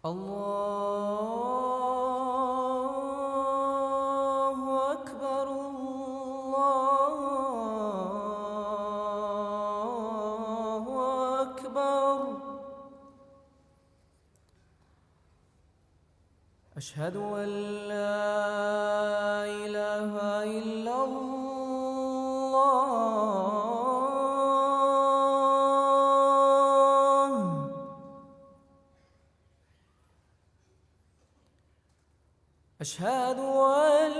الله أكبر الله أكبر. أشهد أن لا إله إلا الله. أشهد أن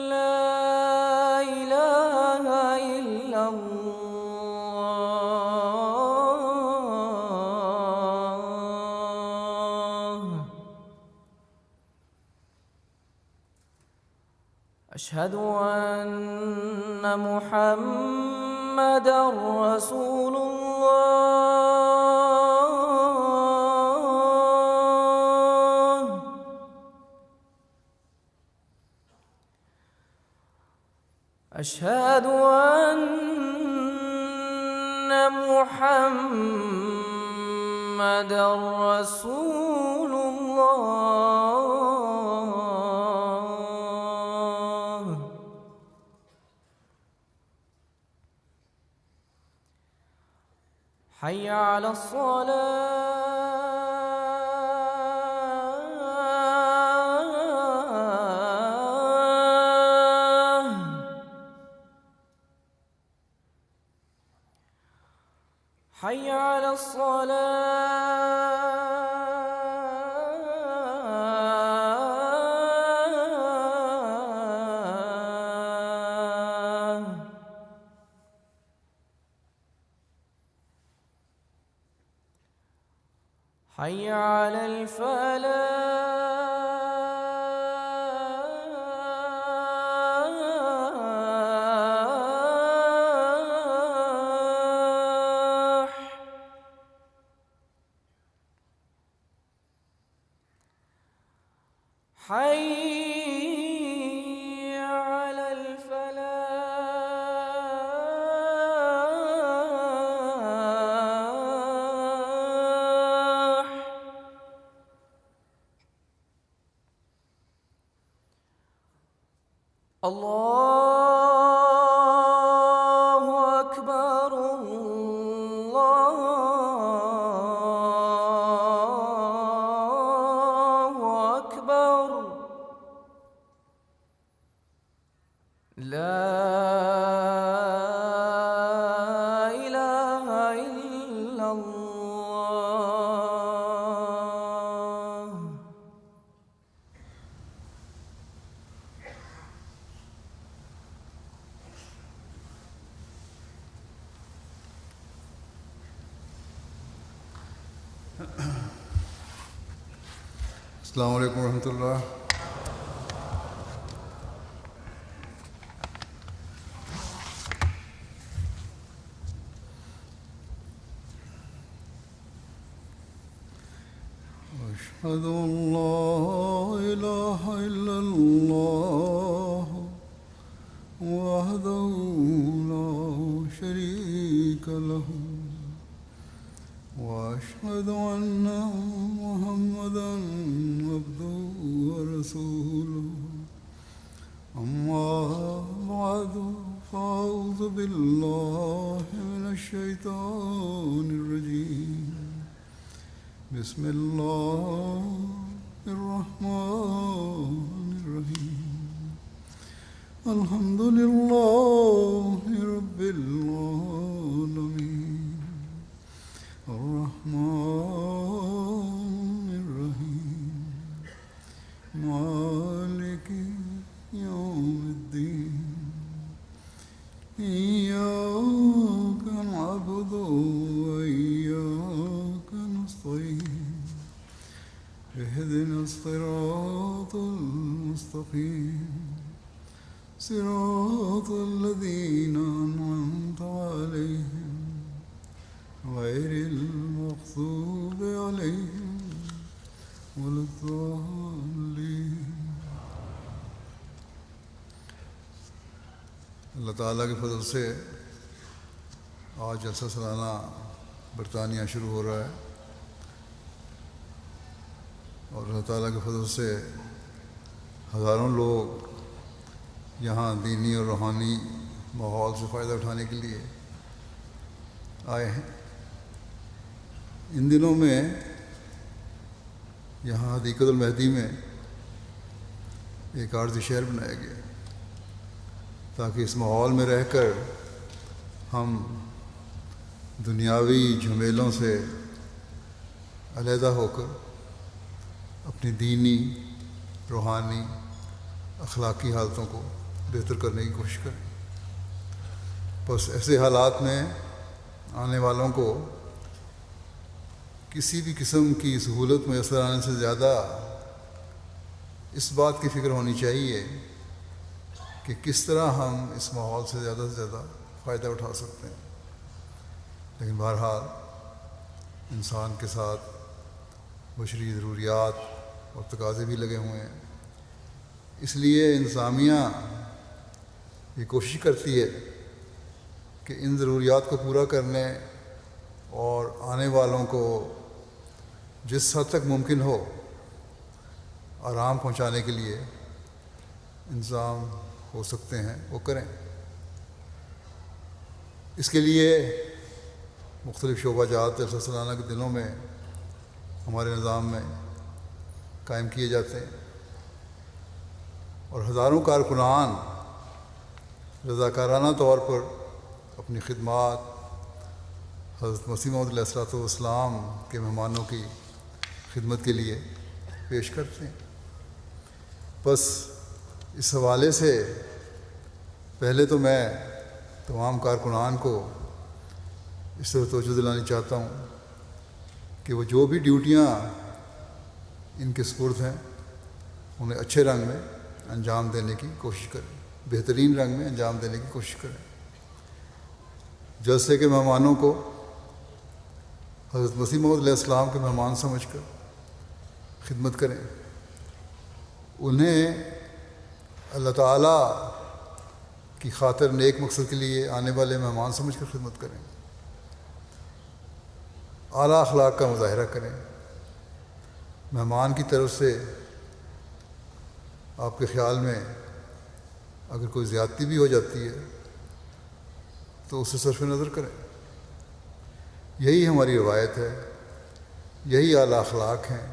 لا إله إلا الله. أشهد أن محمدًا رسول الله. أشهد أن محمدًا رسول الله. حي على الصلاة. حي على الصلاة. حي على الفلاح. حي على الفلاح. الله أكبر الله أكبر. لا إله إلا الله. السلام عليكم ورحمة الله. أشهد أن لا إله إلا الله وحده لا شريك له وأشهد أن محمدًا عبده ورسوله. أما بعد فأعوذ بالله من الشيطان الرجيم. بسم الله الرحمن الرحيم. الحمد لله رب العالمين. الرحمن الرحيم. مالك يوم الدين. إياك نعبد وإياك نستعين. اهدنا الصراط المستقيم. صراط الذين أنعمت عليهم غير المغضوب عليهم ولا الضالين. اللہ تعالیٰ کے فضل سے آج جلسہ سالانہ برطانیہ شروع ہو رہا ہے اور اللہ تعالیٰ کے فضل سے ہزاروں لوگ یہاں دینی اور روحانی ماحول سے فائدہ اٹھانے کے لیے آئے ہیں۔ ان دنوں میں یہاں حدیقت المہدی میں ایک عارضی شہر بنایا گیا تاکہ اس ماحول میں رہ کر ہم دنیاوی جھمیلوں سے علیحدہ ہو کر اپنی دینی، روحانی، اخلاقی حالتوں کو بہتر کرنے کی کوشش کریں۔ بس ایسے حالات میں آنے والوں کو کسی بھی قسم کی سہولت میسر آنے سے زیادہ اس بات کی فکر ہونی چاہیے کہ کس طرح ہم اس ماحول سے زیادہ فائدہ اٹھا سکتے ہیں۔ لیکن بہرحال انسان کے ساتھ بشری ضروریات اور تقاضے بھی لگے ہوئے ہیں، اس لیے انتظامیہ یہ کوشش کرتی ہے کہ ان ضروریات کو پورا کرنے اور آنے والوں کو جس حد تک ممکن ہو آرام پہنچانے کے لیے انتظام ہو سکتے ہیں وہ کریں۔ اس کے لیے مختلف شعبہ جات جلسہ سالانہ کے دنوں میں ہمارے نظام میں قائم کیے جاتے ہیں، اور ہزاروں کارکنان رضاکارانہ طور پر اپنی خدمات حضرت مسیح موعود علیہ الصلوۃ والسلام کے مہمانوں کی خدمت کے لیے پیش کرتے ہیں۔ بس اس حوالے سے پہلے تو میں تمام کارکنان کو اس طرح توجہ دلانی چاہتا ہوں کہ وہ جو بھی ڈیوٹیاں ان کے سپرد ہیں انہیں اچھے رنگ میں انجام دینے کی کوشش کریں، بہترین رنگ میں انجام دینے کی کوشش کریں۔ جلسے کے مہمانوں کو حضرت مسیح موعود علیہ السلام کے مہمان سمجھ کر خدمت کریں، انہیں اللہ تعالیٰ کی خاطر نیک مقصد کے لیے آنے والے مہمان سمجھ کر خدمت کریں، اعلیٰ اخلاق کا مظاہرہ کریں۔ مہمان کی طرف سے آپ کے خیال میں اگر کوئی زیادتی بھی ہو جاتی ہے تو اسے صرف نظر کریں۔ یہی ہماری روایت ہے، یہی اعلیٰ اخلاق ہیں،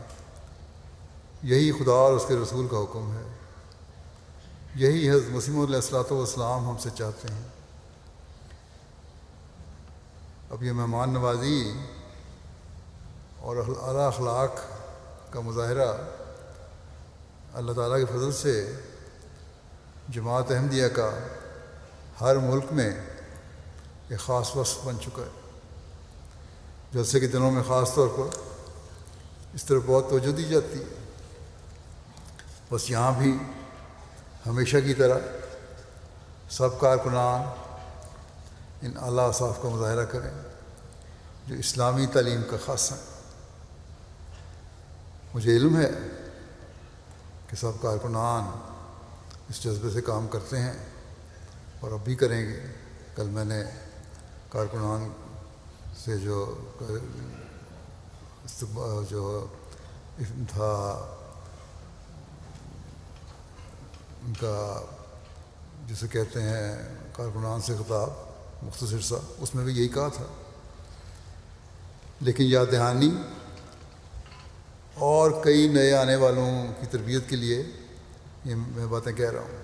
یہی خدا اور اس کے رسول کا حکم ہے، یہی حضرت مسیح موعود علیہ الصلوۃ والسلام ہم سے چاہتے ہیں۔ اب یہ مہمان نوازی اور اعلیٰ اخلاق کا مظاہرہ اللہ تعالیٰ کے فضل سے جماعت احمدیہ کا ہر ملک میں ایک خاص وصف بن چکا ہے۔ جلسے کے دنوں میں خاص طور پر اس طرح بہت توجہ دی جاتی ہے۔ بس یہاں بھی ہمیشہ کی طرح سب کارکنان ان اعلیٰ اوصاف کا مظاہرہ کریں جو اسلامی تعلیم کا خاصہ ہے۔ مجھے علم ہے کہ سب کارکنان اس جذبے سے کام کرتے ہیں اور اب بھی کریں گے۔ کل میں نے کارکنان سے جو تھا ان کا جسے کہتے ہیں کارکنان سے خطاب مختصر سا، اس میں بھی یہی کہا تھا، لیکن یاد دہانی اور کئی نئے آنے والوں کی تربیت کے لیے یہ میں باتیں کہہ رہا ہوں۔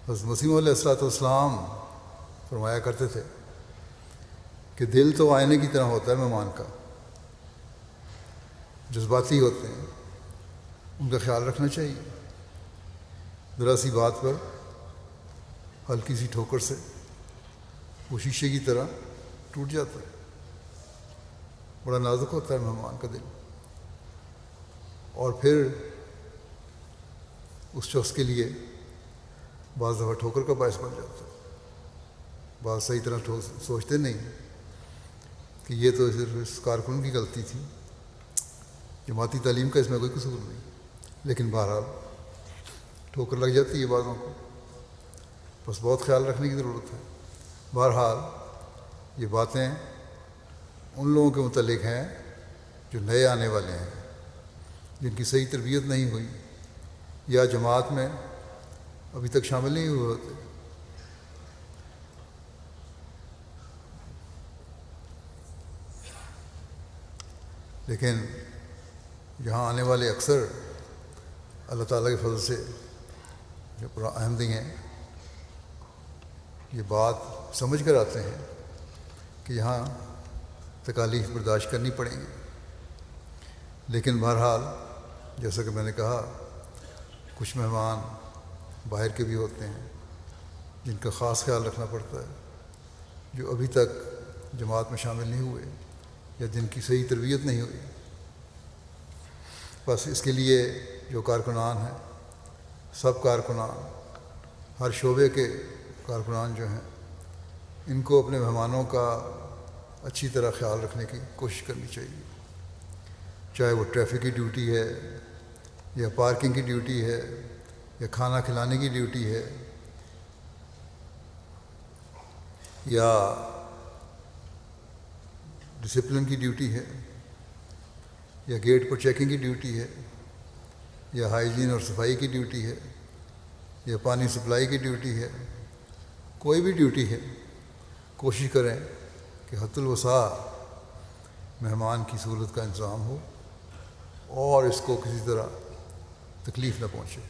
حضرت مسیح موعود علیہ الصلوۃ والسلام فرمایا کرتے تھے کہ دل تو آئینے کی طرح ہوتا ہے مہمان کا، جذباتی ہوتے ہیں، ان کا خیال رکھنا چاہیے۔ ذرا سی بات پر ہلکی سی ٹھوکر سے وہ شیشے کی طرح ٹوٹ جاتا ہے۔ بڑا نازک ہوتا ہے مہمان کا دل، اور پھر اس شخص کے لیے بعض دفعہ ٹھوکر کا باعث بن جاتا ہے۔ بعض صحیح طرح سوچتے نہیں کہ یہ تو صرف اس کارکن کی غلطی تھی، جماعتی تعلیم کا اس میں کوئی قصور نہیں، لیکن بہرحال ٹھوکر لگ جاتی ہے بعضوں کو، بس بہت خیال رکھنے کی ضرورت ہے۔ بہرحال یہ باتیں ان لوگوں کے متعلق ہیں جو نئے آنے والے ہیں، جن کی صحیح تربیت نہیں ہوئی یا جماعت میں ابھی تک شامل نہیں ہوئے ہوتے. لیکن یہاں آنے والے اکثر اللہ تعالیٰ کے فضل سے جو احمدی ہیں یہ بات سمجھ کر آتے ہیں کہ یہاں تکالیف برداشت کرنی پڑیں گی. لیکن بہرحال جیسا کہ میں نے کہا کچھ مہمان باہر کے بھی ہوتے ہیں جن کا خاص خیال رکھنا پڑتا ہے، جو ابھی تک جماعت میں شامل نہیں ہوئے یا جن کی صحیح تربیت نہیں ہوئی. بس اس کے لیے جو کارکنان ہیں، سب کارکنان، ہر شعبے کے کارکنان جو ہیں، ان کو اپنے مہمانوں کا اچھی طرح خیال رکھنے کی کوشش کرنی چاہیے. چاہے وہ ٹریفک کی ڈیوٹی ہے یا پارکنگ کی ڈیوٹی ہے یا کھانا کھلانے کی ڈیوٹی ہے یا ڈسپلن کی ڈیوٹی ہے یا گیٹ پر چیکنگ کی ڈیوٹی ہے یا ہائیجین اور صفائی کی ڈیوٹی ہے یا پانی سپلائی کی ڈیوٹی ہے. کوئی بھی ڈیوٹی ہے، کوشش کریں کہ حد الوسع مہمان کی سہولت کا انتظام ہو اور اس کو کسی طرح تکلیف نہ پہنچے.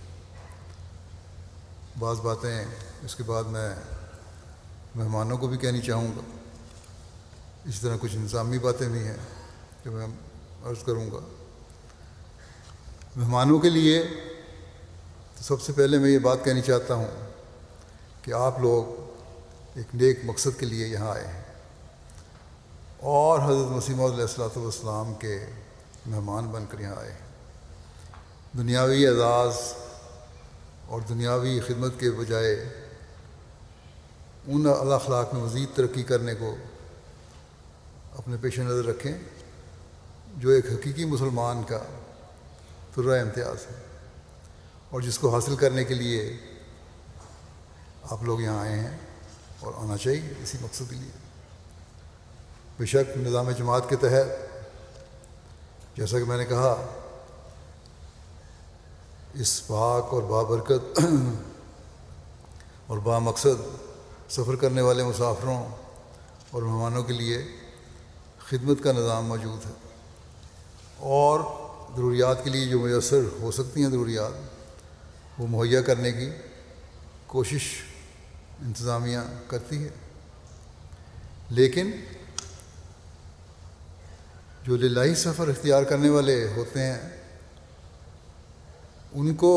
بعض باتیں اس کے بعد میں مہمانوں کو بھی کہنی چاہوں گا. اس طرح کچھ انتظامی باتیں بھی ہیں جو میں عرض کروں گا. مہمانوں کے لیے تو سب سے پہلے میں یہ بات کہنی چاہتا ہوں کہ آپ لوگ ایک نیک مقصد کے لیے یہاں آئے ہیں اور حضرت مسیح موعود علیہ الصلوۃ والسلام کے مہمان بن کر یہاں آئے ہیں. دنیاوی اعزاز اور دنیاوی خدمت کے بجائے ان اخلاق میں مزید ترقی کرنے کو اپنے پیش نظر رکھیں جو ایک حقیقی مسلمان کا طرۂ امتیاز ہے اور جس کو حاصل کرنے کے لیے آپ لوگ یہاں آئے ہیں اور آنا چاہیے اسی مقصد کے لیے. بے شک نظام جماعت کے تحت جیسا کہ میں نے کہا اس پاک اور بابرکت اور بامقصد سفر کرنے والے مسافروں اور مہمانوں کے لیے خدمت کا نظام موجود ہے اور ضروریات کے لیے جو میسر ہو سکتی ہیں ضروریات وہ مہیا کرنے کی کوشش انتظامیہ کرتی ہے. لیکن جو للہی سفر اختیار کرنے والے ہوتے ہیں ان کو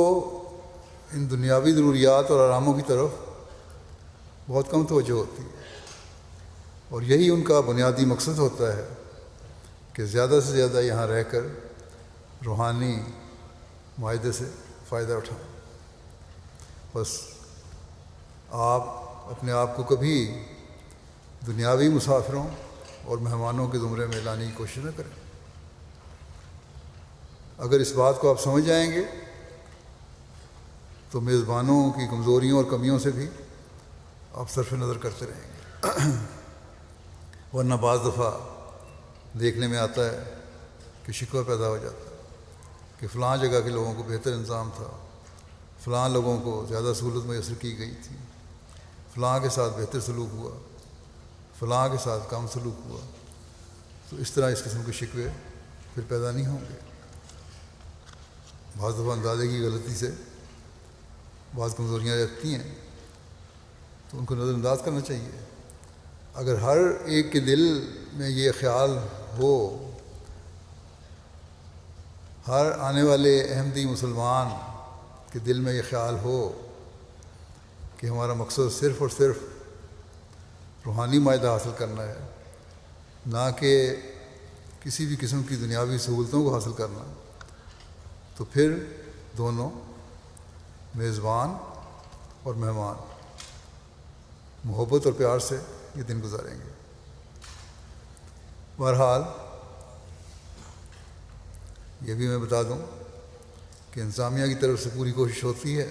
ان دنیاوی ضروریات اور آراموں کی طرف بہت کم توجہ ہوتی ہے اور یہی ان کا بنیادی مقصد ہوتا ہے کہ زیادہ سے زیادہ یہاں رہ کر روحانی معاہدے سے فائدہ اٹھائیں. بس آپ اپنے آپ کو کبھی دنیاوی مسافروں اور مہمانوں کے زمرے میں لانے کی کوشش نہ کریں. اگر اس بات کو آپ سمجھ جائیں گے تو میزبانوں کی کمزوریوں اور کمیوں سے بھی آپ صرف نظر کرتے رہیں گے. ورنہ بعض دفعہ دیکھنے میں آتا ہے کہ شکوہ پیدا ہو جاتا ہے کہ فلاں جگہ کے لوگوں کو بہتر انتظام تھا، فلاں لوگوں کو زیادہ سہولت میسر کی گئی تھی، فلاں کے ساتھ بہتر سلوک ہوا، فلاں کے ساتھ کم سلوک ہوا. تو اس طرح اس قسم کے شکوے پھر پیدا نہیں ہوں گے. بعض دفعہ اندازے کی غلطی سے بعض کمزوریاں رہتی ہیں تو ان کو نظر انداز کرنا چاہیے. اگر ہر ایک کے دل میں یہ خیال ہو، ہر آنے والے احمدی مسلمان کے دل میں یہ خیال ہو کہ ہمارا مقصد صرف اور صرف روحانی معاہدہ حاصل کرنا ہے، نہ کہ کسی بھی قسم کی دنیاوی سہولتوں کو حاصل کرنا، تو پھر دونوں میزبان اور مہمان محبت اور پیار سے یہ دن گزاریں گے. بہرحال یہ بھی میں بتا دوں کہ انتظامیہ کی طرف سے پوری کوشش ہوتی ہے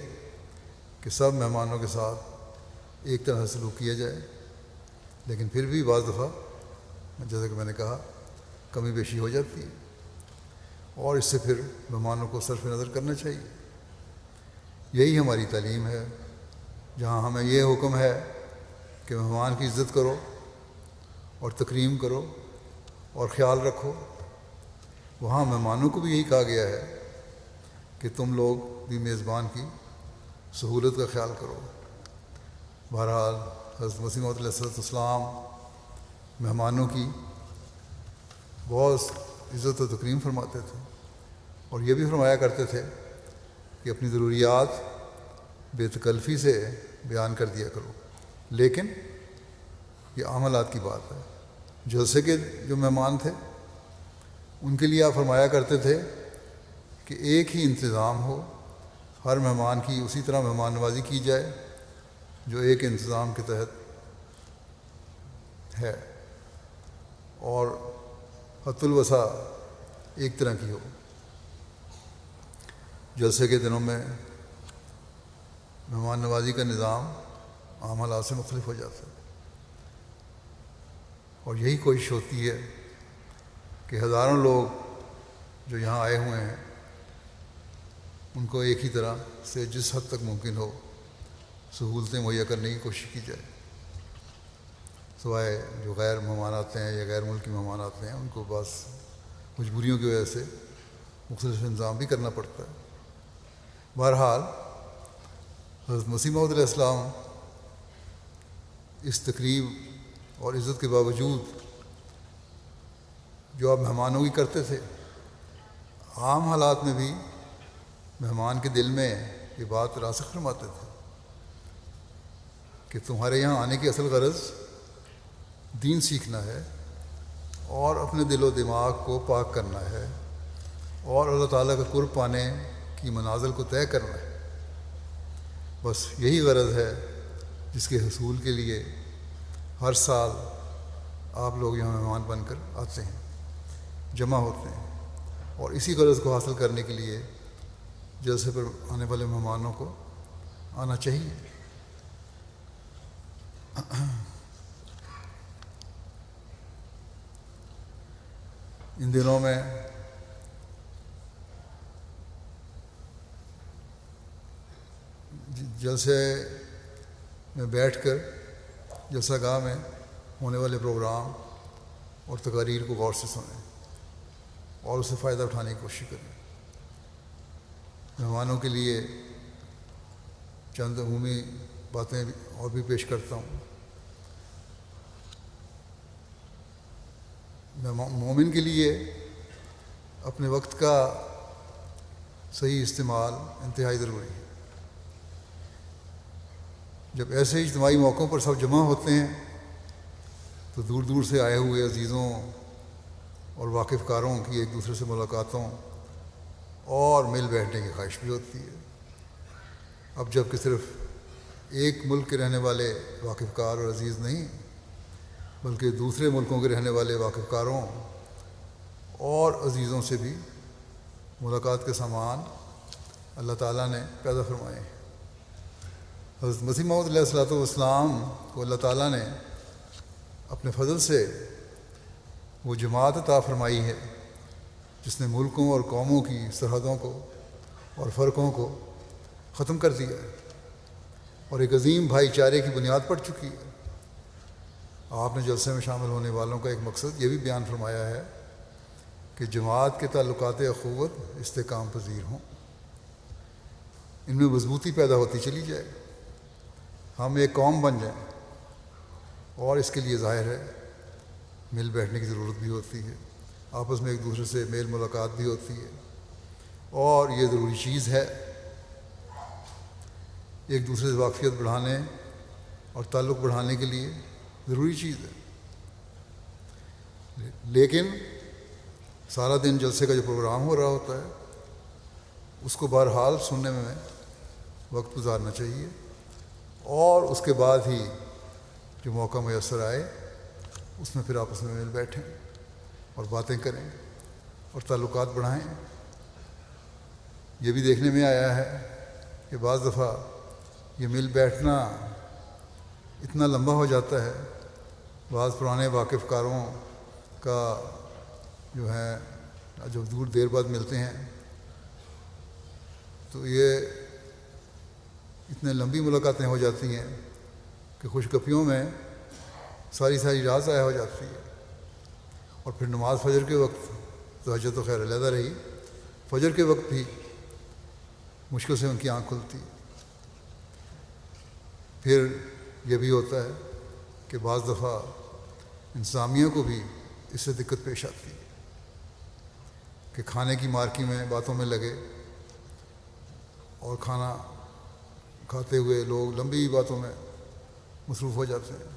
کہ سب مہمانوں کے ساتھ ایک طرح سے سلوک کیا جائے، لیکن پھر بھی بعض دفعہ جیسا کہ میں نے کہا کمی بیشی ہو جاتی ہے. اور اس سے پھر مہمانوں کو صرف نظر کرنا چاہیے. یہی ہماری تعلیم ہے. جہاں ہمیں یہ حکم ہے کہ مہمان کی عزت کرو اور تکریم کرو اور خیال رکھو، وہاں مہمانوں کو بھی یہی کہا گیا ہے کہ تم لوگ بھی میزبان کی سہولت کا خیال کرو. بہرحال حضرت مسیح موعود علیہ السلام مہمانوں کی بہت عزت و تکریم فرماتے تھے، اور یہ بھی فرمایا کرتے تھے کہ اپنی ضروریات بے تکلفی سے بیان کر دیا کرو. لیکن یہ عملات کی بات ہے. جلسے کے جو مہمان تھے ان کے لیے آپ فرمایا کرتے تھے کہ ایک ہی انتظام ہو، ہر مہمان کی اسی طرح مہمان نوازی کی جائے جو ایک انتظام کے تحت ہے، اور حت الوسع ایک طرح کی ہو. جلسے کے دنوں میں مہمان نوازی کا نظام عام حالات سے مختلف ہو جاتا ہے، اور یہی کوشش ہوتی ہے کہ ہزاروں لوگ جو یہاں آئے ہوئے ہیں ان کو ایک ہی طرح سے جس حد تک ممکن ہو سہولتیں مہیا کرنے کی کوشش کی جائے. سوائے جو غیر مہمان آتے ہیں یا غیر ملکی مہمان آتے ہیں ان کو بس مجبوریوں کی وجہ سے مختلف انتظام بھی کرنا پڑتا ہے. بہرحال حضرت مسیح موعود علیہ السلام اس تقریب اور عزت کے باوجود جو آپ مہمانوں کی کرتے تھے، عام حالات میں بھی مہمان کے دل میں یہ بات راسخ فرماتے تھے کہ تمہارے یہاں آنے کی اصل غرض دین سیکھنا ہے اور اپنے دل و دماغ کو پاک کرنا ہے اور اللہ تعالیٰ کا قرب پانے کی منازل کو طے کرنا ہے. بس یہی غرض ہے جس کے حصول کے لیے ہر سال آپ لوگ یہاں مہمان بن کر آتے ہیں، جمع ہوتے ہیں، اور اسی غرض کو حاصل کرنے کے لیے جلسے پر آنے والے مہمانوں کو آنا چاہیے. ان دنوں میں جلسے میں بیٹھ کر جلسہ گاہ میں ہونے والے پروگرام اور تقاریر کو غور سے سنیں اور اسے فائدہ اٹھانے کی کوشش کریں. مہمانوں کے لیے چند عمومی باتیں اور بھی پیش کرتا ہوں. مومن کے لیے اپنے وقت کا صحیح استعمال انتہائی ضروری ہے. جب ایسے اجتماعی موقعوں پر سب جمع ہوتے ہیں تو دور دور سے آئے ہوئے عزیزوں اور واقف کاروں کی ایک دوسرے سے ملاقاتوں اور مل بیٹھنے کی خواہش بھی ہوتی ہے. اب جب کہ صرف ایک ملک کے رہنے والے واقف کار اور عزیز نہیں بلکہ دوسرے ملکوں کے رہنے والے واقف کاروں اور عزیزوں سے بھی ملاقات کے سامان اللہ تعالیٰ نے پیدا فرمائے ہیں. حضرت مسیح موعود علیہ السلام کو اللہ تعالیٰ نے اپنے فضل سے وہ جماعت عطا فرمائی ہے جس نے ملکوں اور قوموں کی سرحدوں کو اور فرقوں کو ختم کر دیا ہے اور ایک عظیم بھائی چارے کی بنیاد پڑ چکی ہے. آپ نے جلسے میں شامل ہونے والوں کا ایک مقصد یہ بھی بیان فرمایا ہے کہ جماعت کے تعلقات اخوت استحکام پذیر ہوں، ان میں مضبوطی پیدا ہوتی چلی جائے، ہم ایک قوم بن جائیں. اور اس کے لیے ظاہر ہے مل بیٹھنے کی ضرورت بھی ہوتی ہے، آپس میں ایک دوسرے سے میل ملاقات بھی ہوتی ہے، اور یہ ضروری چیز ہے. ایک دوسرے سے واقفیت بڑھانے اور تعلق بڑھانے کے لیے ضروری چیز ہے. لیکن سارا دن جلسے کا جو پروگرام ہو رہا ہوتا ہے اس کو بہرحال سننے میں وقت گزارنا چاہیے، اور اس کے بعد ہی جو موقع میسر آئے اس میں پھر آپس میں مل بیٹھیں اور باتیں کریں اور تعلقات بڑھائیں. یہ بھی دیکھنے میں آیا ہے کہ بعض دفعہ یہ مل بیٹھنا اتنا لمبا ہو جاتا ہے، بعض پرانے واقف کاروں کا جو ہے جب دیر بعد ملتے ہیں تو یہ اتنے لمبی ملاقاتیں ہو جاتی ہیں کہ خوش گپیوں میں ساری رات ضائع ہو جاتی ہے. اور پھر نماز فجر کے وقت تہجد تو خیر علیحدہ رہی، فجر کے وقت بھی مشکل سے ان کی آنکھ کھلتی. پھر یہ بھی ہوتا ہے کہ بعض دفعہ انتظامیہ کو بھی اس سے دقت پیش آتی ہے کہ کھانے کی مارکی میں باتوں میں لگے اور کھانا کھاتے ہوئے لوگ لمبی باتوں میں مصروف ہو جاتے ہیں.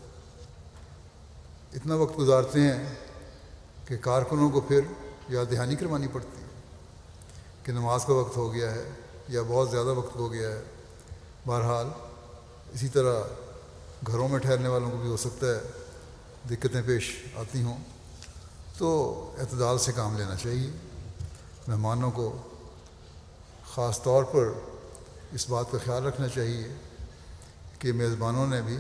اتنا وقت گزارتے ہیں کہ کارکنوں کو پھر یاد دہانی کروانی پڑتی ہے کہ نماز کا وقت ہو گیا ہے یا بہت زیادہ وقت ہو گیا ہے. بہرحال اسی طرح گھروں میں ٹھہرنے والوں کو بھی ہو سکتا ہے دقتیں پیش آتی ہوں، تو اعتدال سے کام لینا چاہیے. مہمانوں کو خاص طور پر اس بات کا خیال رکھنا چاہیے کہ میزبانوں نے بھی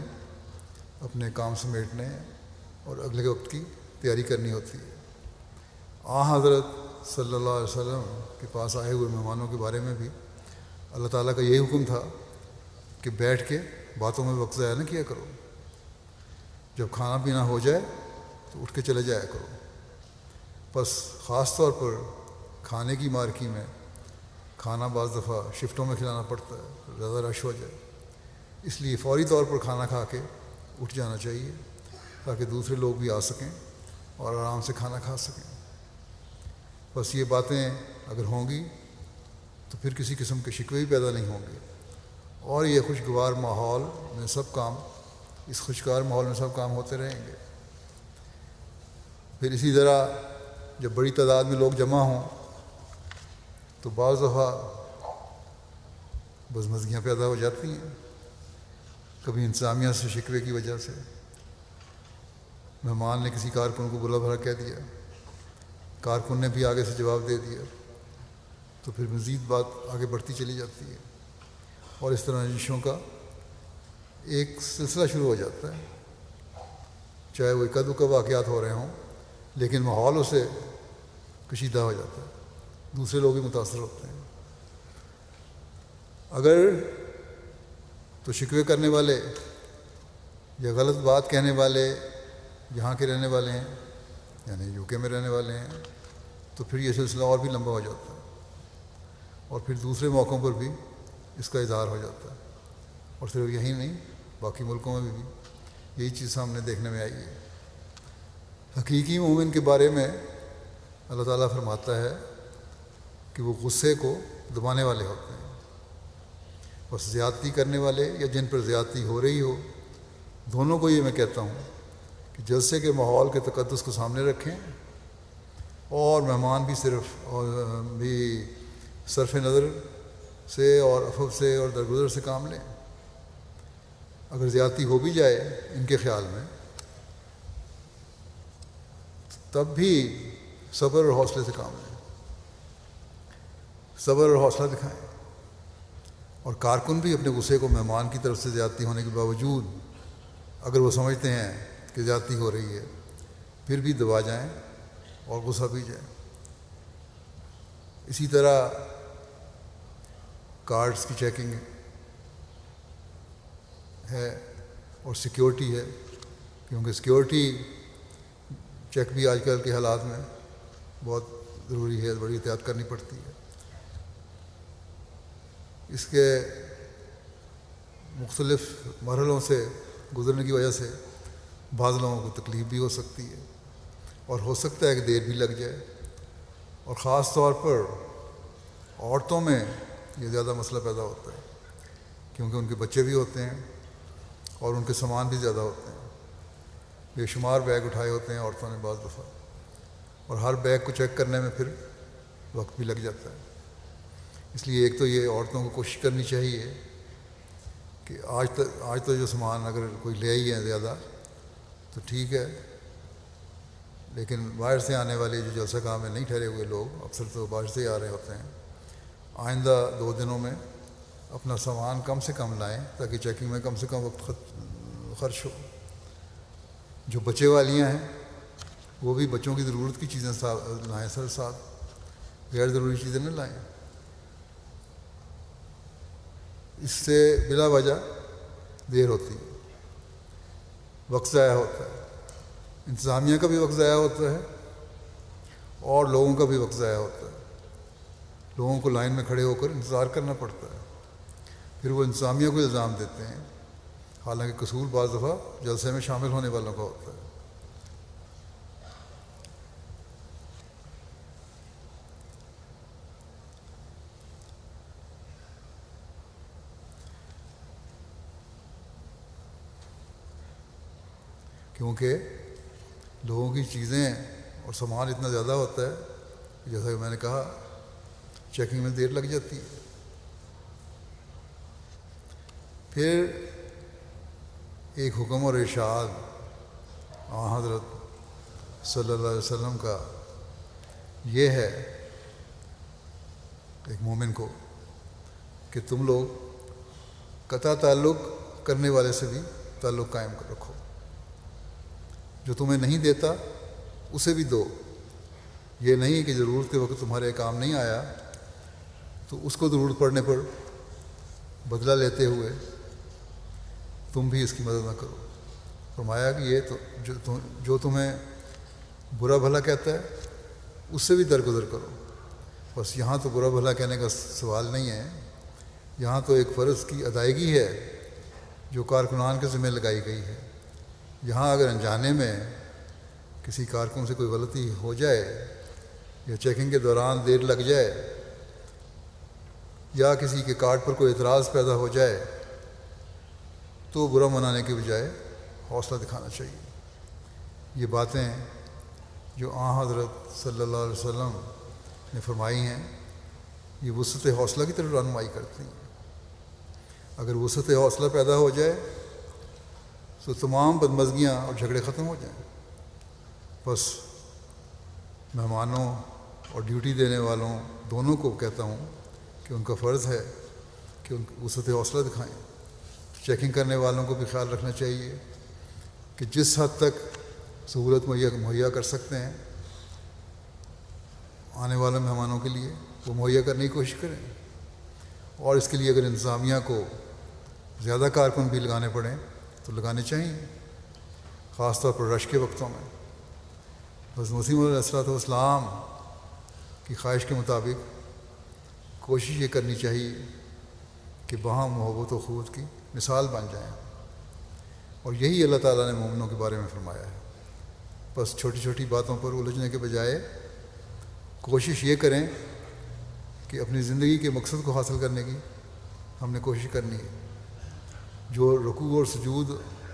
اپنے کام سمیٹنے اور اگلے وقت کی تیاری کرنی ہوتی ہے. حضرت صلی اللہ علیہ وسلم کے پاس آئے ہوئے مہمانوں کے بارے میں بھی اللہ تعالیٰ کا یہی حکم تھا کہ بیٹھ کے باتوں میں وقت ضائع نہ کیا کرو. جب کھانا پینا ہو جائے تو اٹھ کے چلے جایا کرو. بس خاص طور پر کھانے کی مارکی میں کھانا بعض دفعہ شفٹوں میں کھلانا پڑتا ہے، زیادہ رش ہو جائے، اس لیے فوری طور پر کھانا کھا کے اٹھ جانا چاہیے تاکہ دوسرے لوگ بھی آ سکیں اور آرام سے کھانا کھا سکیں. بس یہ باتیں اگر ہوں گی تو پھر کسی قسم کے شکوے بھی پیدا نہیں ہوں گے اور یہ خوشگوار ماحول میں سب کام اس خوشگوار ماحول میں سب کام ہوتے رہیں گے. پھر اسی طرح جب بڑی تعداد میں لوگ جمع ہوں تو بعض دفعہ بزمزگیاں پیدا ہو جاتی ہیں. کبھی انتظامیہ سے شکوے کی وجہ سے مہمان نے کسی کارکن کو بلا بھلا کہہ دیا، کارکن نے بھی آگے سے جواب دے دیا، تو پھر مزید بات آگے بڑھتی چلی جاتی ہے اور اس طرح رجشوں کا ایک سلسلہ شروع ہو جاتا ہے. چاہے وہ اکا دکا واقعات ہو رہے ہوں لیکن ماحول اسے کشیدہ ہو جاتا ہے، دوسرے لوگ بھی متاثر ہوتے ہیں. اگر تو شکوے کرنے والے یا غلط بات کہنے والے یہاں کے رہنے والے ہیں، یعنی یو کے میں رہنے والے ہیں، تو پھر یہ سلسلہ اور بھی لمبا ہو جاتا ہے اور پھر دوسرے موقعوں پر بھی اس کا اظہار ہو جاتا ہے. اور صرف یہی نہیں، باقی ملکوں میں بھی یہی چیز سامنے دیکھنے میں آئی ہے. حقیقی مومن کے بارے میں اللہ تعالیٰ فرماتا ہے کہ وہ غصے کو دبانے والے ہوتے ہیں. بس زیادتی کرنے والے یا جن پر زیادتی ہو رہی ہو، دونوں کو یہ میں کہتا ہوں کہ جلسے کے ماحول کے تقدس کو سامنے رکھیں اور مہمان بھی صرف نظر سے اور عفو سے اور درگزر سے کام لیں. اگر زیادتی ہو بھی جائے ان کے خیال میں تب بھی صبر اور حوصلے سے کام لیں، صبر اور حوصلہ دکھائیں. اور کارکن بھی اپنے غصے کو مہمان کی طرف سے زیادتی ہونے کے باوجود اگر وہ سمجھتے ہیں کہ زیادتی ہو رہی ہے پھر بھی دبا جائیں اور غصہ بھی جائیں. اسی طرح کارڈز کی چیکنگ ہے اور سیکیورٹی ہے، کیونکہ سیکیورٹی چیک بھی آج کل کے حالات میں بہت ضروری ہے، بڑی احتیاط کرنی پڑتی ہے. اس کے مختلف مرحلوں سے گزرنے کی وجہ سے بعض لوگوں کو تکلیف بھی ہو سکتی ہے اور ہو سکتا ہے کہ دیر بھی لگ جائے. اور خاص طور پر عورتوں میں یہ زیادہ مسئلہ پیدا ہوتا ہے کیونکہ ان کے بچے بھی ہوتے ہیں اور ان کے سامان بھی زیادہ ہوتے ہیں. بے شمار بیگ اٹھائے ہوتے ہیں عورتوں نے بعض دفعہ، اور ہر بیگ کو چیک کرنے میں پھر وقت بھی لگ جاتا ہے. اس لیے ایک تو یہ عورتوں کو کوشش کرنی چاہیے کہ آج تو جو سامان اگر کوئی لے آئی ہے زیادہ تو ٹھیک ہے، لیکن باہر سے آنے والے جو جلسہ کام میں نہیں ٹھہرے ہوئے لوگ اکثر تو باہر سے ہی آ رہے ہوتے ہیں، آئندہ 2 دنوں میں اپنا سامان کم سے کم لائیں تاکہ چیکنگ میں کم سے کم وقت خرچ ہو. جو بچے والیاں ہیں وہ بھی بچوں کی ضرورت کی چیزیں لائیں سر ساتھ، غیر ضروری چیزیں نہ لائیں. اس سے بلا وجہ دیر ہوتی ہے، وقت ضائع ہوتا ہے، انتظامیہ کا بھی وقت ضائع ہوتا ہے اور لوگوں کا بھی وقت ضائع ہوتا ہے. لوگوں کو لائن میں کھڑے ہو کر انتظار کرنا پڑتا ہے. پھر وہ انتظامیہ کو الزام دیتے ہیں، حالانکہ قصور بعض دفعہ جلسے میں شامل ہونے والوں کا ہوتا ہے. کیونکہ لوگوں کی چیزیں اور سامان اتنا زیادہ ہوتا ہے کہ جیسا کہ میں نے کہا چیکنگ میں دیر لگ جاتی ہے. پھر ایک حکم اور ارشاد حضرت صلی اللہ علیہ وسلم کا یہ ہے ایک مومن کو کہ تم لوگ قطع تعلق کرنے والے سے بھی تعلق قائم رکھو. جو تمہیں نہیں دیتا اسے بھی دو. یہ نہیں کہ ضرورت کے وقت تمہارے کام نہیں آیا تو اس کو ضرورت پڑنے پر بدلہ لیتے ہوئے تم بھی اس کی مدد نہ کرو. فرمایا کہ یہ تو جو تمہیں برا بھلا کہتا ہے اس سے بھی درگزر کرو. بس یہاں تو برا بھلا کہنے کا سوال نہیں ہے، یہاں تو ایک فرض کی ادائیگی ہے جو کارکنان کے ذمہ لگائی گئی ہے. یہاں اگر انجانے میں کسی کارکن سے کوئی غلطی ہو جائے یا چیکنگ کے دوران دیر لگ جائے یا کسی کے کارڈ پر کوئی اعتراض پیدا ہو جائے تو برا منانے کے بجائے حوصلہ دکھانا چاہیے. یہ باتیں جو حضرت صلی اللہ علیہ وسلم نے فرمائی ہیں یہ وسعت حوصلہ کی طرف رہنمائی کرتی ہیں. اگر وسعت حوصلہ پیدا ہو جائے تو تمام بدمزگیاں اور جھگڑے ختم ہو جائیں. بس مہمانوں اور ڈیوٹی دینے والوں دونوں کو کہتا ہوں کہ ان کا فرض ہے کہ ان کو وسعت حوصلہ دکھائیں. چیکنگ کرنے والوں کو بھی خیال رکھنا چاہیے کہ جس حد تک سہولت مہیا کر سکتے ہیں آنے والے مہمانوں کے لیے وہ مہیا کرنے کی کوشش کریں. اور اس کے لیے اگر انتظامیہ کو زیادہ کارکن بھی لگانے پڑیں تو لگانے چاہیے، خاص طور پر رش کے وقتوں میں. حضرت مسیح علیہ السلام کی خواہش کے مطابق کوشش یہ کرنی چاہیے کہ باہم محبت و اخوت کی مثال بن جائیں، اور یہی اللہ تعالیٰ نے مومنوں کے بارے میں فرمایا ہے. بس چھوٹی چھوٹی باتوں پر الجھنے کے بجائے کوشش یہ کریں کہ اپنی زندگی کے مقصد کو حاصل کرنے کی ہم نے کوشش کرنی ہے جو رکوع اور سجود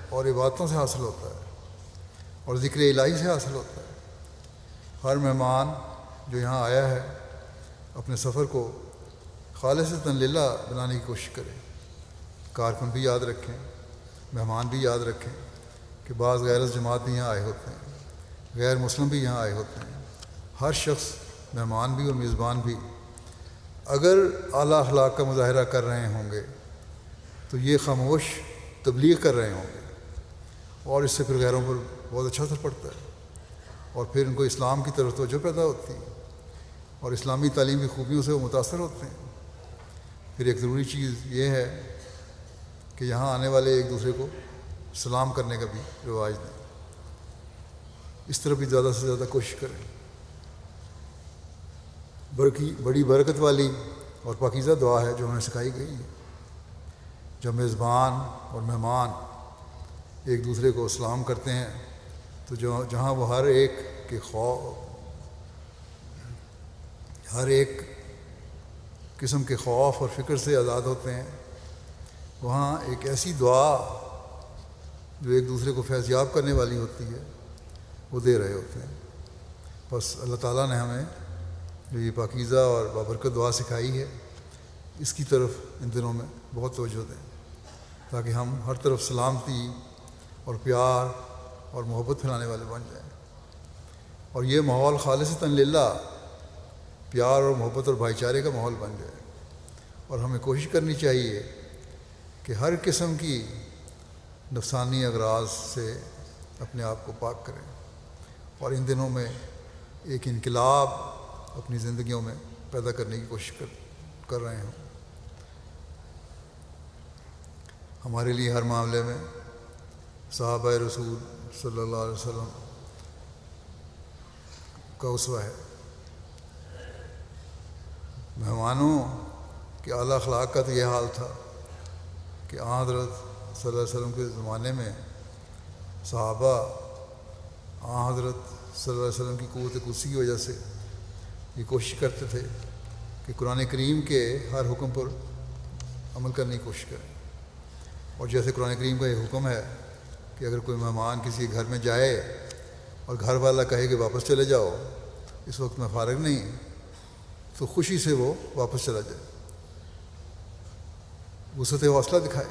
اور عبادتوں سے حاصل ہوتا ہے اور ذکر الہی سے حاصل ہوتا ہے. ہر مہمان جو یہاں آیا ہے اپنے سفر کو خالصتاً للہ بنانے کی کوشش کرے. کارکن بھی یاد رکھیں، مہمان بھی یاد رکھیں کہ بعض غیر جماعت بھی یہاں آئے ہوتے ہیں، غیر مسلم بھی یہاں آئے ہوتے ہیں. ہر شخص مہمان بھی اور میزبان بھی اگر اعلیٰ اخلاق کا مظاہرہ کر رہے ہوں گے تو یہ خاموش تبلیغ کر رہے ہوں گے اور اس سے پھر غیروں پر بہت اچھا اثر پڑتا ہے اور پھر ان کو اسلام کی طرف توجہ پیدا ہوتی ہے اور اسلامی تعلیم کی خوبیوں سے وہ متاثر ہوتے ہیں. پھر ایک ضروری چیز یہ ہے کہ یہاں آنے والے ایک دوسرے کو سلام کرنے کا بھی رواج دیں. اس طرح بھی زیادہ سے زیادہ کوشش کریں. بڑی برکت والی اور پاکیزہ دعا ہے جو ہمیں سکھائی گئی ہے. جب میزبان اور مہمان ایک دوسرے کو سلام کرتے ہیں تو جہاں وہ ہر ایک قسم کے خوف اور فکر سے آزاد ہوتے ہیں وہاں ایک ایسی دعا جو ایک دوسرے کو فیضیاب کرنے والی ہوتی ہے وہ دے رہے ہوتے ہیں. بس اللہ تعالیٰ نے ہمیں جو یہ پاکیزہ اور بابرکت دعا سکھائی ہے اس کی طرف ان دنوں میں بہت توجہ دیں تاکہ ہم ہر طرف سلامتی اور پیار اور محبت پھیلانے والے بن جائیں. اور یہ ماحول خالصتاً للہ پیار اور محبت اور بھائی چارے کا ماحول بن جائے. اور ہمیں کوشش کرنی چاہیے کہ ہر قسم کی نفسانی اغراض سے اپنے آپ کو پاک کریں. اور ان دنوں میں ایک انقلاب اپنی زندگیوں میں پیدا کرنے کی کوشش کر رہے ہوں. ہمارے لیے ہر معاملے میں صحابہ رسول صلی اللہ علیہ وسلم کا اسوہ ہے. مہمانوں کے اعلیٰ اخلاق کا تو یہ حال تھا کہ آن حضرت صلی اللہ علیہ وسلم کے زمانے میں صحابہ آن حضرت صلی اللہ علیہ وسلم کی قوت قدسی کی وجہ سے یہ کوشش کرتے تھے کہ قرآن کریم کے ہر حکم پر عمل کرنے کی کوشش کریں. اور جیسے قرآن کریم کا یہ حکم ہے کہ اگر کوئی مہمان کسی گھر میں جائے اور گھر والا کہے کہ واپس چلے جاؤ، اس وقت میں فارغ نہیں، تو خوشی سے وہ واپس چلا جائے، وسعت حوصلہ دکھائے.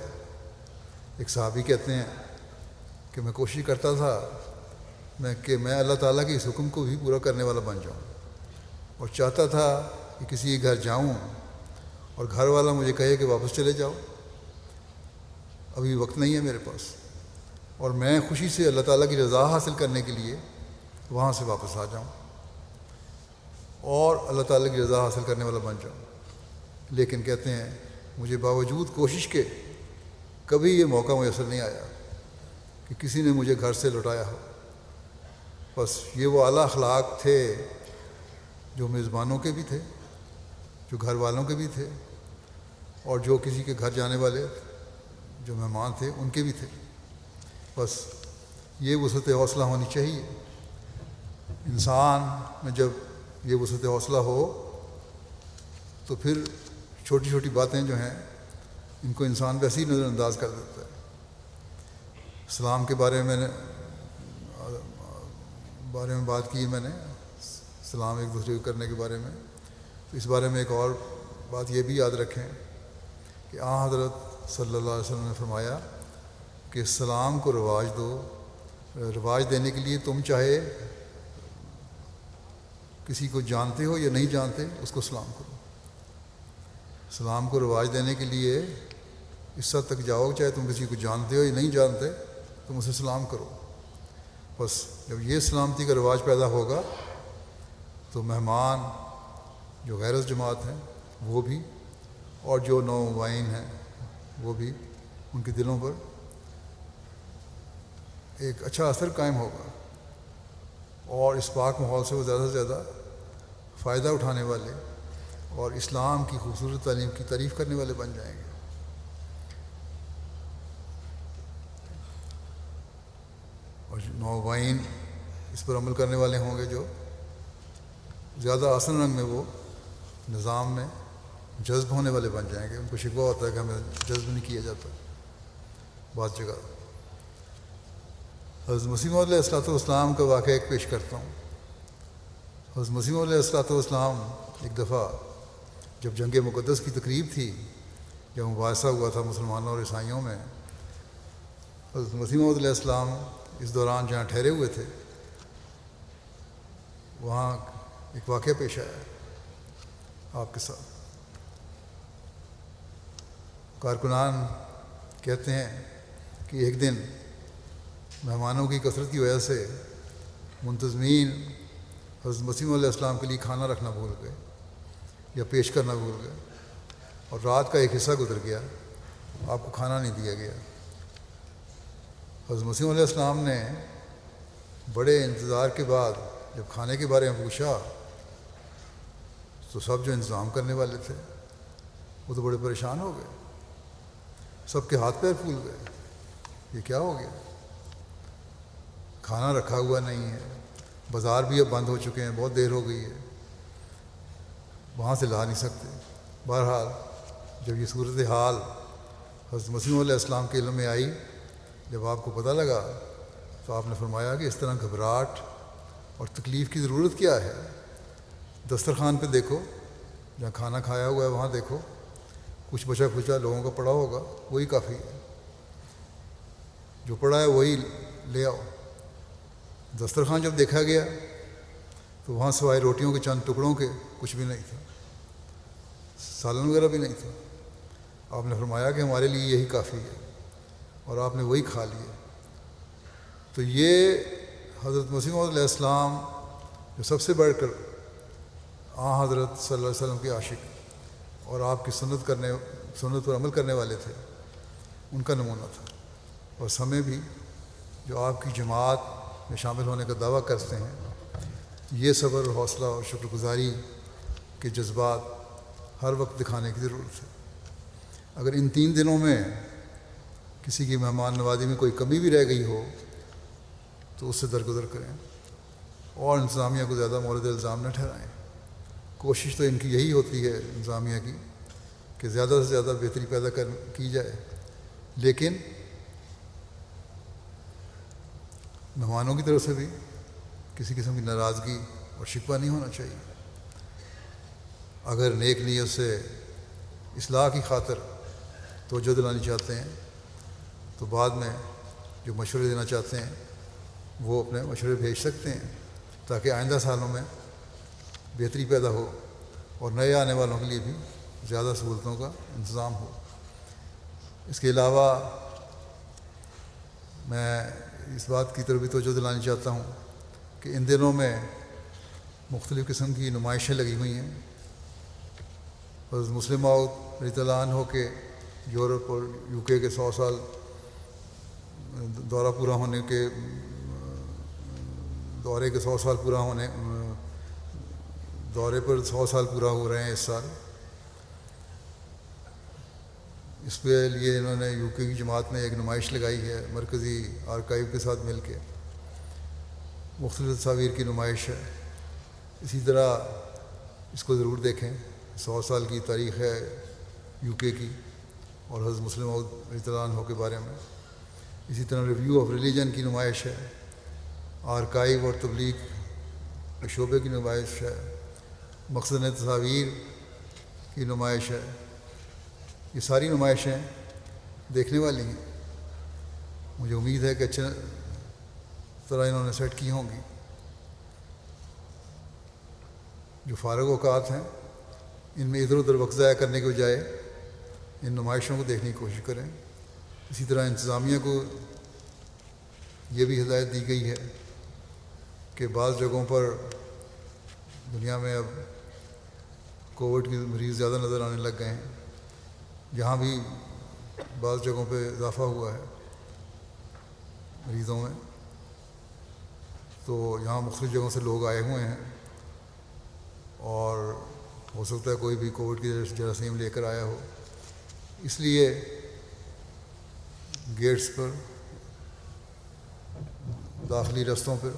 ایک صحابی کہتے ہیں کہ میں کوشش کرتا تھا کہ میں اللہ تعالیٰ کے اس حکم کو بھی پورا کرنے والا بن جاؤں، اور چاہتا تھا کہ کسی کے گھر جاؤں اور گھر والا مجھے کہے کہ واپس چلے جاؤ، ابھی وقت نہیں ہے میرے پاس، اور میں خوشی سے اللہ تعالیٰ کی رضا حاصل کرنے کے لیے وہاں سے واپس آ جاؤں اور اللہ تعالیٰ کی رضا حاصل کرنے والا بن جاؤں. لیکن کہتے ہیں مجھے باوجود کوشش کے کبھی یہ موقع میسر نہیں آیا کہ کسی نے مجھے گھر سے لوٹایا ہو. بس یہ وہ اعلیٰ اخلاق تھے جو میزبانوں کے بھی تھے، جو گھر والوں کے بھی تھے، اور جو کسی کے گھر جانے والے جو مہمان تھے ان کے بھی تھے. بس یہ وسعت حوصلہ ہونی چاہیے. انسان میں جب یہ وسعت حوصلہ ہو تو پھر چھوٹی چھوٹی باتیں جو ہیں ان کو انسان ویسے ہی نظر انداز کر دیتا ہے. اسلام کے بارے میں بات کی میں نے، سلام ایک دوسرے کو کرنے کے بارے میں. تو اس بارے میں ایک اور بات یہ بھی یاد رکھیں کہ آن حضرت صلی اللہ علیہ وسلم نے فرمایا کہ سلام کو رواج دو. رواج دینے کے لیے تم چاہے کسی کو جانتے ہو یا نہیں جانتے اس کو سلام کرو. سلام کو رواج دینے کے لیے اس حد تک جاؤ چاہے تم کسی کو جانتے ہو یا نہیں جانتے تم اسے سلام کرو. بس جب یہ سلامتی کا رواج پیدا ہوگا تو مہمان جو غیر جماعت ہیں وہ بھی اور جو نومبائن ہیں وہ بھی، ان کے دلوں پر ایک اچھا اثر قائم ہوگا اور اس پاک ماحول سے وہ زیادہ سے زیادہ فائدہ اٹھانے والے اور اسلام کی خوبصورت تعلیم کی تعریف کرنے والے بن جائیں گے. اور نومبائن اس پر عمل کرنے والے ہوں گے جو زیادہ آسن رنگ میں وہ نظام میں جذب ہونے والے بن جائیں گے. ان کو شکوہ ہوتا ہے کہ ہمیں جذب نہیں کیا جاتا بعض جگہ. حضرت مسیح موعود علیہ الصلوۃ والسلام کا واقعہ ایک پیش کرتا ہوں. حضرت مسیح موعود علیہ الصلوۃ والسلام ایک دفعہ جب جنگ مقدس کی تقریب تھی، جب مباحثہ ہوا تھا مسلمانوں اور عیسائیوں میں، حضرت مسیح موعود علیہ السلام اس دوران جہاں ٹھہرے ہوئے تھے وہاں ایک واقعہ پیش آیا آپ کے ساتھ. کارکنان کہتے ہیں کہ ایک دن مہمانوں کی کثرت کی وجہ سے منتظمین حضرت مسیح علیہ السلام کے لیے کھانا رکھنا بھول گئے یا پیش کرنا بھول گئے، اور رات کا ایک حصہ گزر گیا، آپ کو کھانا نہیں دیا گیا. حضرت مسیح علیہ السلام نے بڑے انتظار کے بعد جب کھانے کے بارے میں پوچھا تو سب جو انتظام کرنے والے تھے وہ تو بڑے پریشان ہو گئے، سب کے ہاتھ پیر پھول گئے. یہ کیا ہو گیا؟ کھانا رکھا ہوا نہیں ہے، بازار بھی اب بند ہو چکے ہیں، بہت دیر ہو گئی ہے، وہاں سے لا نہیں سکتے. بہرحال جب یہ صورتحال حضرت مسیح علیہ السلام کے علم میں آئی، جب آپ کو پتہ لگا تو آپ نے فرمایا کہ اس طرح گھبراہٹ اور تکلیف کی ضرورت کیا ہے؟ دسترخوان پہ دیکھو، جہاں کھانا کھایا ہوا ہے وہاں دیکھو، کچھ بچا کھچا لوگوں کا پڑا ہوگا، وہی کافی ہے، جو پڑا ہے وہی لے آؤ. دسترخوان جب دیکھا گیا تو وہاں سوائے روٹیوں کے چند ٹکڑوں کے کچھ بھی نہیں تھا، سالن وغیرہ بھی نہیں تھا. آپ نے فرمایا کہ ہمارے لیے یہی کافی ہے، اور آپ نے وہی کھا لیا. تو یہ حضرت مسیح علیہ السلام جو سب سے بڑھ کر حضرت صلی اللہ علیہ وسلم کے عاشق اور آپ کی سنت پر عمل کرنے والے تھے، ان کا نمونہ تھا۔ اور ہمیں بھی جو آپ کی جماعت میں شامل ہونے کا دعویٰ کرتے ہیں، یہ صبر اور حوصلہ اور شکر گزاری کے جذبات ہر وقت دکھانے کی ضرورت ہے۔ اگر ان 3 دنوں میں کسی کی مہمان نوازی میں کوئی کمی بھی رہ گئی ہو تو اس سے درگزر کریں اور انتظامیہ کو زیادہ مورد الزام نہ ٹھہرائیں۔ کوشش تو ان کی یہی ہوتی ہے انتظامیہ کی کہ زیادہ سے زیادہ بہتری پیدا کی جائے، لیکن مہمانوں کی طرف سے بھی کسی قسم کی ناراضگی اور شکوہ نہیں ہونا چاہیے۔ اگر نیک نیت سے اصلاح کی خاطر توجہ دلانی چاہتے ہیں تو بعد میں جو مشورے دینا چاہتے ہیں وہ اپنے مشورے بھیج سکتے ہیں تاکہ آئندہ سالوں میں بہتری پیدا ہو اور نئے آنے والوں کے لیے بھی زیادہ سہولتوں کا انتظام ہو۔ اس کے علاوہ میں اس بات کی طرف بھی توجہ دلانی چاہتا ہوں کہ ان دنوں میں مختلف قسم کی نمائشیں لگی ہوئی ہیں۔ حضرت مسلم موعود رضی اللہ عنہ کے یورپ اور UK کے 100 سال دورے کے 100 سال پورا ہونے دورے پر 100 سال پورا ہو رہے ہیں اس سال۔ اس کے لیے انہوں نے UK کی جماعت نے ایک نمائش لگائی ہے، مرکزی آرکائیو کے ساتھ مل کے مختلف تصاویر کی نمائش ہے۔ اسی طرح اس کو ضرور دیکھیں، 100 سال کی تاریخ ہے UK کی اور حضرت مسلم موعود رضی اللہ عنہ کے بارے میں۔ اسی طرح ریویو آف ریلیجن کی نمائش ہے، آرکائیو اور تبلیغ کے شعبے کی نمائش ہے، مقصد تصاویر کی نمائش ہے۔ یہ ساری نمائشیں دیکھنے والی ہیں۔ مجھے امید ہے کہ اچھے طرح انہوں نے سیٹ کی ہوں گی۔ جو فارغ اوقات ہیں ان میں ادھر ادھر وقت ضائع کرنے کے بجائے ان نمائشوں کو دیکھنے کی کوشش کریں۔ اسی طرح انتظامیہ کو یہ بھی ہدایت دی گئی ہے کہ بعض جگہوں پر دنیا میں اب کووڈ کے مریض زیادہ نظر آنے لگ گئے ہیں، جہاں بھی بعض جگہوں پہ اضافہ ہوا ہے مریضوں میں، تو یہاں مختلف جگہوں سے لوگ آئے ہوئے ہیں اور ہو سکتا ہے کوئی بھی کووڈ کی جراثیم لے کر آیا ہو۔ اس لیے گیٹس پر، داخلی رستوں پر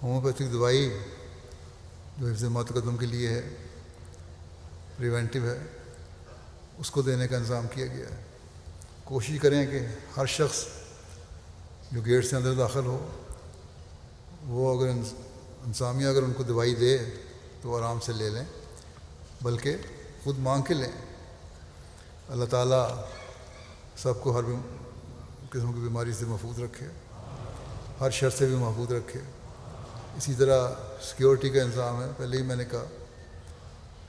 ہومیوپیتھک دوائی جو حفظ ما تقدم کے لیے ہے، پریونٹیو ہے، اس کو دینے کا انتظام کیا گیا ہے۔ کوشش کریں کہ ہر شخص جو گیٹ سے اندر داخل ہو وہ اگر انتظامیہ اگر ان کو دوائی دے تو آرام سے لے لیں، بلکہ خود مانگ کے لیں۔ اللہ تعالیٰ سب کو ہر قسم کی بیماری سے محفوظ رکھے، ہر شر سے بھی محفوظ رکھے۔ اسی طرح سیکیورٹی کا انتظام ہے، پہلے ہی میں نے کہا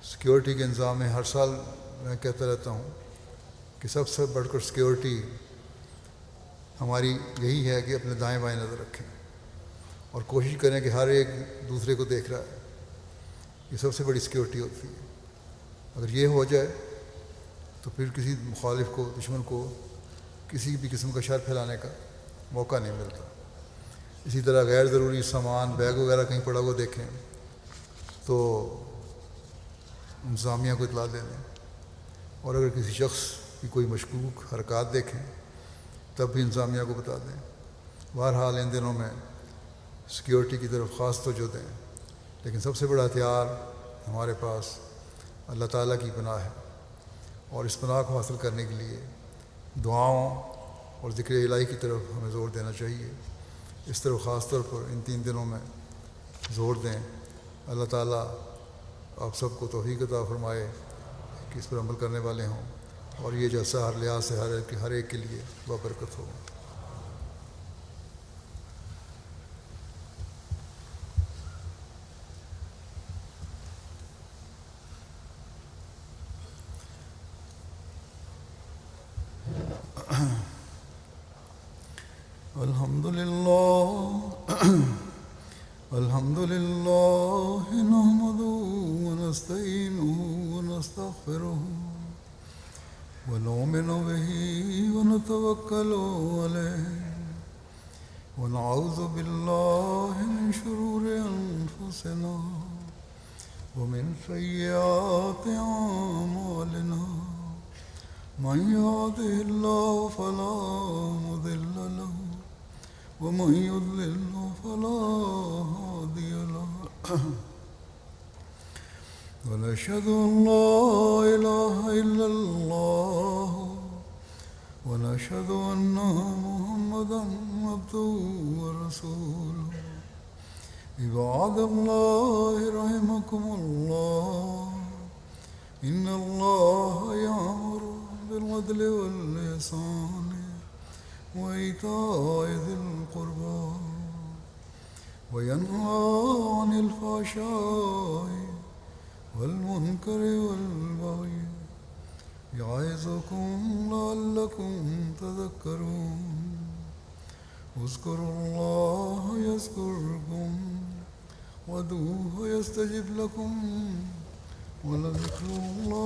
سیکیورٹی کے انتظام میں ہر سال میں کہتا رہتا ہوں کہ سب سے بڑھ کر سیکیورٹی ہماری یہی ہے کہ اپنے دائیں بائیں نظر رکھیں اور کوشش کریں کہ ہر ایک دوسرے کو دیکھ رہا ہے۔ یہ سب سے بڑی سیکیورٹی ہوتی ہے۔ اگر یہ ہو جائے تو پھر کسی مخالف کو، دشمن کو کسی بھی قسم کا شر پھیلانے کا موقع نہیں ملتا۔ اسی طرح غیر ضروری سامان، بیگ وغیرہ کہیں پڑا ہوا دیکھیں تو انتظامیہ کو اطلاع دے دیں، اور اگر کسی شخص کی کوئی مشکوک حرکات دیکھیں تب بھی انتظامیہ کو بتا دیں۔ بہرحال ان دنوں میں سیکیورٹی کی طرف خاص توجہ دیں، لیکن سب سے بڑا ہتھیار ہمارے پاس اللہ تعالیٰ کی پناہ ہے، اور اس پناہ کو حاصل کرنے کے لیے دعاؤں اور ذکر الہی کی طرف ہمیں زور دینا چاہیے۔ اس طرف خاص طور پر ان 3 دنوں میں زور دیں۔ اللہ تعالیٰ آپ سب کو توفیق عطا فرمائے کہ اس پر عمل کرنے والے ہوں، اور یہ جلسہ ہر لحاظ سے ہر ایک کے لیے بابرکت ہو۔ الحمد لله نحمده نؤمن به ونتوكل عليه ونعوذ بالله من شرور أنفسنا ومن سيئات أعمالنا من يهده الله فلا مضل له ومن يضلل فلا هادي له ونشهد أن لا إله إلا الله ونشهد أن محمدا عبده ورسوله عباد الله رحمكم الله إن الله يأمر بالعدل والإحسان وإيتاء ذي القربى وينهى عن الفحشاء والمنكر والبغي يعظكم لعلكم تذكرون اذكروا الله يذكركم وادعوه يستجب لكم ولذكر الله